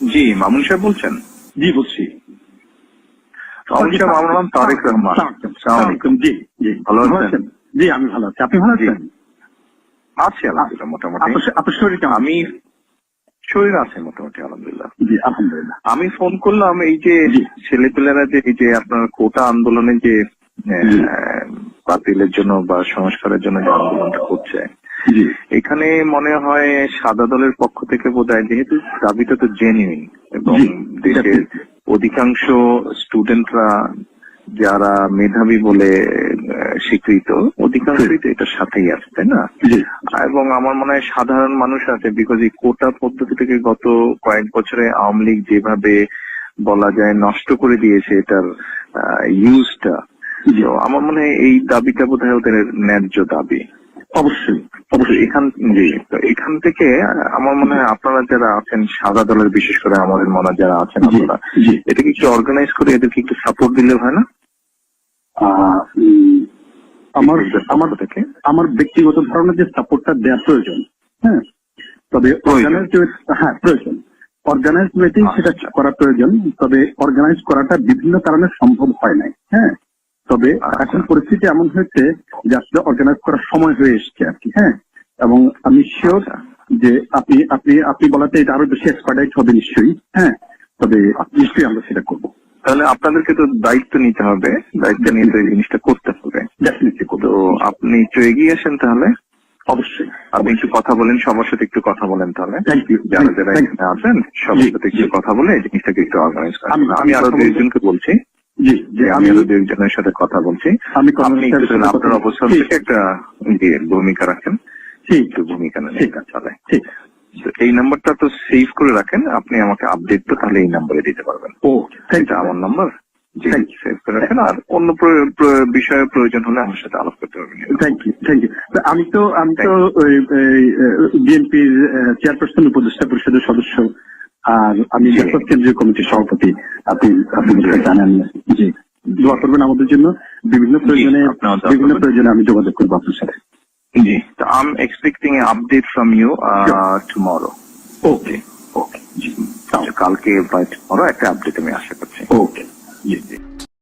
জি, মামুন সাহেব বলছেন? জি বলছি। মামুন সাহেব, আমার নাম তারেক রহমান। আসসালামু আলাইকুম। জি জি, ভালো আছেন? জি আমি ভালো আছি, আপনি ভালো আছেন? আছি আলহামদুলিল্লাহ মোটামুটি। আপনার শরীর কেমন? আমি শরীর আছে মোটামুটি আলহামদুলিল্লাহ। জি আলহামদুলিল্লাহ। আমি ফোন করলাম এই যে ছেলেপেলেরা যে এই যে আপনার কোটা আন্দোলনে যে বাতিলের জন্য বা সংস্কারের জন্য যে আন্দোলনটা করছে, এখানে মনে হয় সাদা দলের পক্ষ থেকে বোধহয়, যেহেতু দাবিটা তো জেনুইন এবং দেশের অধিকাংশ স্টুডেন্টরা যারা মেধাবী বলে স্বীকৃত, অধিকাংশই তো এটার সাথেই আছে, তাই না? এবং আমার মনে হয় সাধারণ মানুষ আছে, বিকজ এই কোটা পদ্ধতি থেকে গত কয়েক বছরে আওয়ামী লীগ যেভাবে বলা যায় নষ্ট করে দিয়েছে এটার ইউজটা, আমার মনে হয় এই দাবিটা বোধহয় ওদের ন্যায্য দাবি। অবশ্যই অবশ্যই এখান থেকে আমার মনে হয় আপনারা যারা আছেন সাদা দলের, বিশেষ করে আমাদের মনে যারা আছেন আপনারা, এটাকে একটু অর্গানাইজ করে এদেরকে একটু সাপোর্ট দিলে হয় না? আমার ব্যক্তিগত ধারণা যে সাপোর্টটা দেওয়া প্রয়োজন, হ্যাঁ, তবে প্রয়োজন অর্গানাইজ ওয়েতেই সেটা করা প্রয়োজন, তবে অর্গানাইজ করাটা বিভিন্ন কারণে সম্ভব হয় নাই। হ্যাঁ, তবে এখন পরিস্থিতি এমন হয়েছে যে আসলে অর্গানাইজ করার সময় হয়ে এসছে আর কি। হ্যাঁ, এবং আমি শিওর যে আপনি আপনি আপনি বলাতে এটা আরো বেশি এক্সপার্টাইজ হবে নিশ্চয়ই। হ্যাঁ, তবে নিশ্চয়ই আমরা সেটা করবো। তাহলে আপনাদেরকে তো দায়িত্ব নিতে হবে, দায়িত্ব নিয়ে তো এই জিনিসটা করতে হবে। তো আপনি একটু এগিয়ে আসেন তাহলে। অবশ্যই আপনি একটু কথা বলেন, সবার সাথে একটু কথা বলেন তাহলে, যারা যারা এখানে আছেন সবার সাথে একটু কথা বলে এই জিনিসটাকে একটু অর্গানাইজ করেন। আমি আরো দুইজনকে বলছি, আমি আরো দুইজনের সাথে কথা বলছি। আপনি একটু আপনার অবস্থান থেকে একটা ভূমিকা রাখেন, একটু ভূমিকা নেন, চলে। এই নাম্বারটা তো সেভ করে রাখেন, আপনি আমাকে আপডেট তো তাহলে এই নাম্বারে দিতে পারবেন। এটা আমার নাম্বার, সেভ করে রাখেন। আর অন্য বিষয়ে প্রয়োজন হলে আমার সাথে আলাপ করতে পারবেন। Thank you. আমি তো বিএনপির চেয়ারপারসন, উপদেষ্টা পরিষদের সদস্য, আর আমি কেন্দ্রীয় কমিটির সভাপতি। আপনি জানেন। জি, দোয়া করবেন আমাদের জন্য। বিভিন্ন প্রয়োজনে আমি যোগাযোগ করবো আপনার সাথে। জি, I'm expecting an update from you tomorrow. Okay. কালকে বা tomorrow একটা আপডেট আমি আশা করছি। ওকে, জি জি।